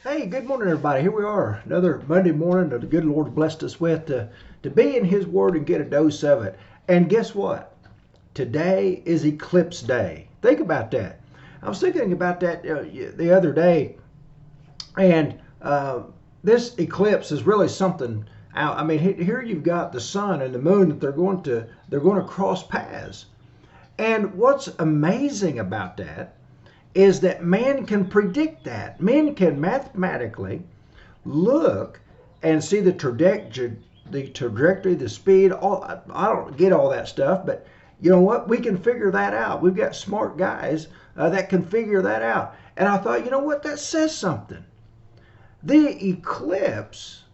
Hey, good morning, everybody. Here we are, another Monday morning that the good Lord blessed us with to be in His Word and get a dose of it. And guess what? Today is Eclipse Day. Think about that. I was thinking about that the other day, and this eclipse is really something out. I mean, here you've got the sun and the moon that they're going to cross paths. And what's amazing about that is that man can predict that. Men can mathematically look and see the trajectory, the speed. I don't get all that stuff, but you know what? We can figure that out. We've got smart guys that can figure that out. And I thought, you know what? That says something. The eclipse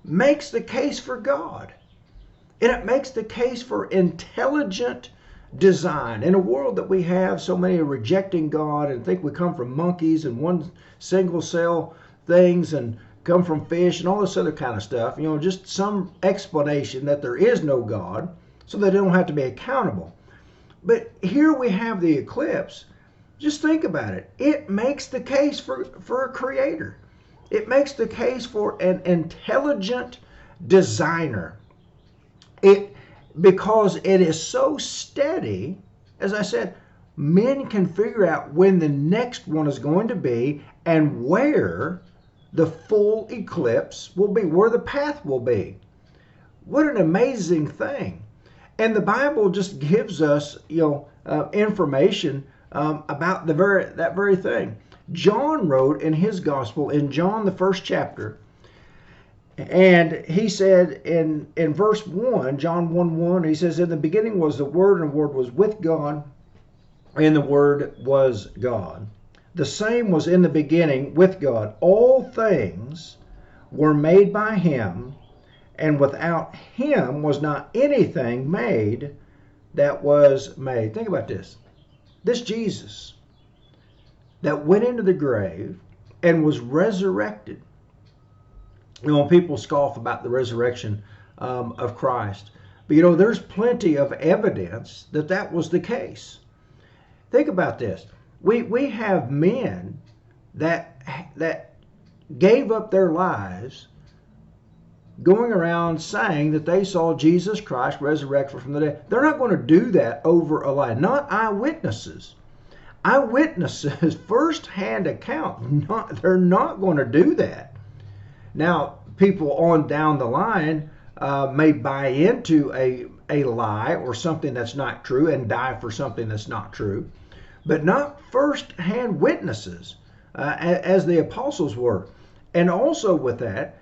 makes the case for God. And it makes the case for intelligent design. In a world that we have, so many are rejecting God and think we come from monkeys and one single cell things and come from fish and all this other kind of stuff. You know, just some explanation that there is no God so they don't have to be accountable. But here we have the eclipse. Just think about it. It makes the case for a creator. It makes the case for an intelligent designer. Because it is so steady, as I said, men can figure out when the next one is going to be and where the full eclipse will be, where the path will be. What an amazing thing. And the Bible just gives us, information about that very thing. John wrote in his gospel, in John the first chapter, and he said in verse 1, John 1:1, he says, "In the beginning was the Word, and the Word was with God, and the Word was God. The same was in the beginning with God. All things were made by Him, and without Him was not anything made that was made." Think about this. This Jesus that went into the grave and was resurrected. You know, people scoff about the resurrection of Christ. But, there's plenty of evidence that that was the case. Think about this. We have men that gave up their lives going around saying that they saw Jesus Christ resurrected from the dead. They're not going to do that over a lie. Not eyewitnesses. Eyewitnesses, first-hand account, they're not going to do that. Now, people on down the line may buy into a lie or something that's not true and die for something that's not true, but not first-hand witnesses as the apostles were. And also with that,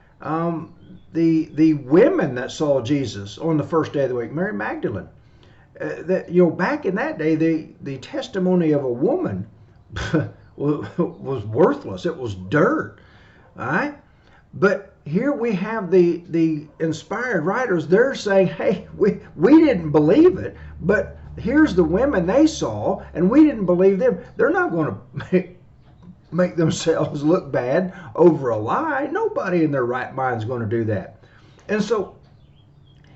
the women that saw Jesus on the first day of the week, Mary Magdalene, back in that day, the testimony of a woman was worthless. It was dirt. All right? But here we have the inspired writers. They're saying, hey, we didn't believe it, but here's the women they saw, and we didn't believe them. They're not going to make themselves look bad over a lie. Nobody in their right mind is going to do that. And so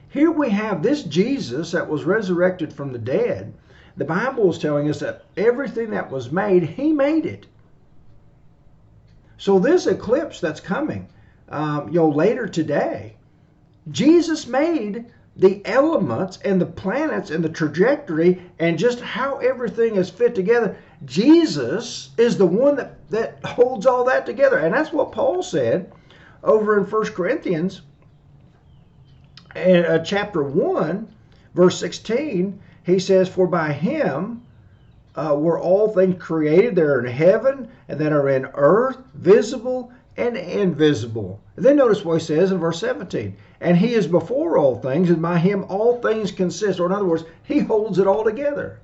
here we have this Jesus that was resurrected from the dead. The Bible is telling us that everything that was made, He made it. So this eclipse that's coming, later today, Jesus made the elements and the planets and the trajectory and just how everything is fit together. Jesus is the one that holds all that together. And that's what Paul said over in 1 Corinthians chapter 1, verse 16. He says, "For by Him were all things created that are in heaven and that are in earth, visible and invisible." And then notice what he says in verse 17. "And He is before all things, and by Him all things consist." Or in other words, He holds it all together.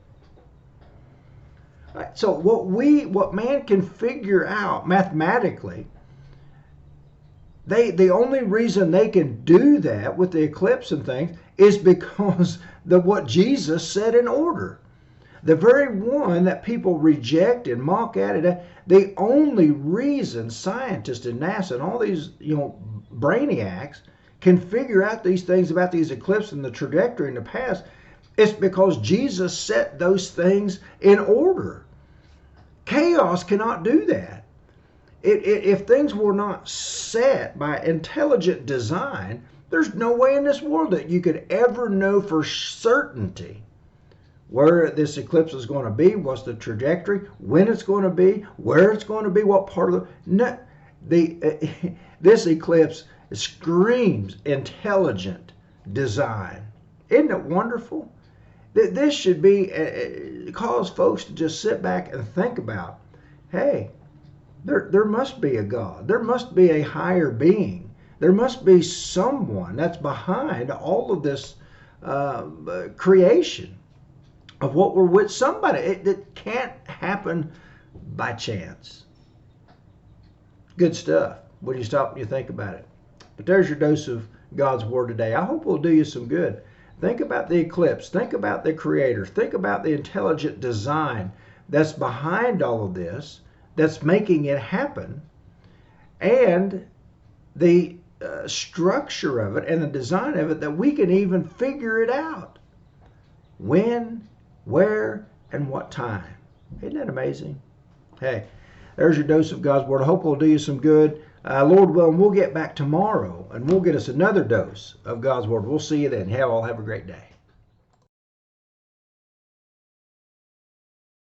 Right, so what man can figure out mathematically, the only reason they can do that with the eclipse and things is because of what Jesus set in order. The very one that people reject and mock at it, the only reason scientists and NASA and all these, brainiacs can figure out these things about these eclipses and the trajectory in the past, is because Jesus set those things in order. Chaos cannot do that. If things were not set by intelligent design, there's no way in this world that you could ever know for certainty where this eclipse is going to be, what's the trajectory, when it's going to be, where it's going to be, what part of this eclipse screams intelligent design. Isn't it wonderful? This should be cause folks to just sit back and think about, hey, there must be a God. There must be a higher being. There must be someone that's behind all of this creation of what we're with. Somebody. It can't happen by chance. Good stuff. What do you stop and you think about it? But there's your dose of God's Word today. I hope it will do you some good. Think about the eclipse. Think about the Creator. Think about the intelligent design that's behind all of this, that's making it happen, and the structure of it and the design of it, that we can even figure it out. When, where, and what time. Isn't that amazing? Hey, there's your dose of God's Word. I hope it'll do you some good. Lord willing, we'll get back tomorrow and we'll get us another dose of God's Word. We'll see you then. All have a great day.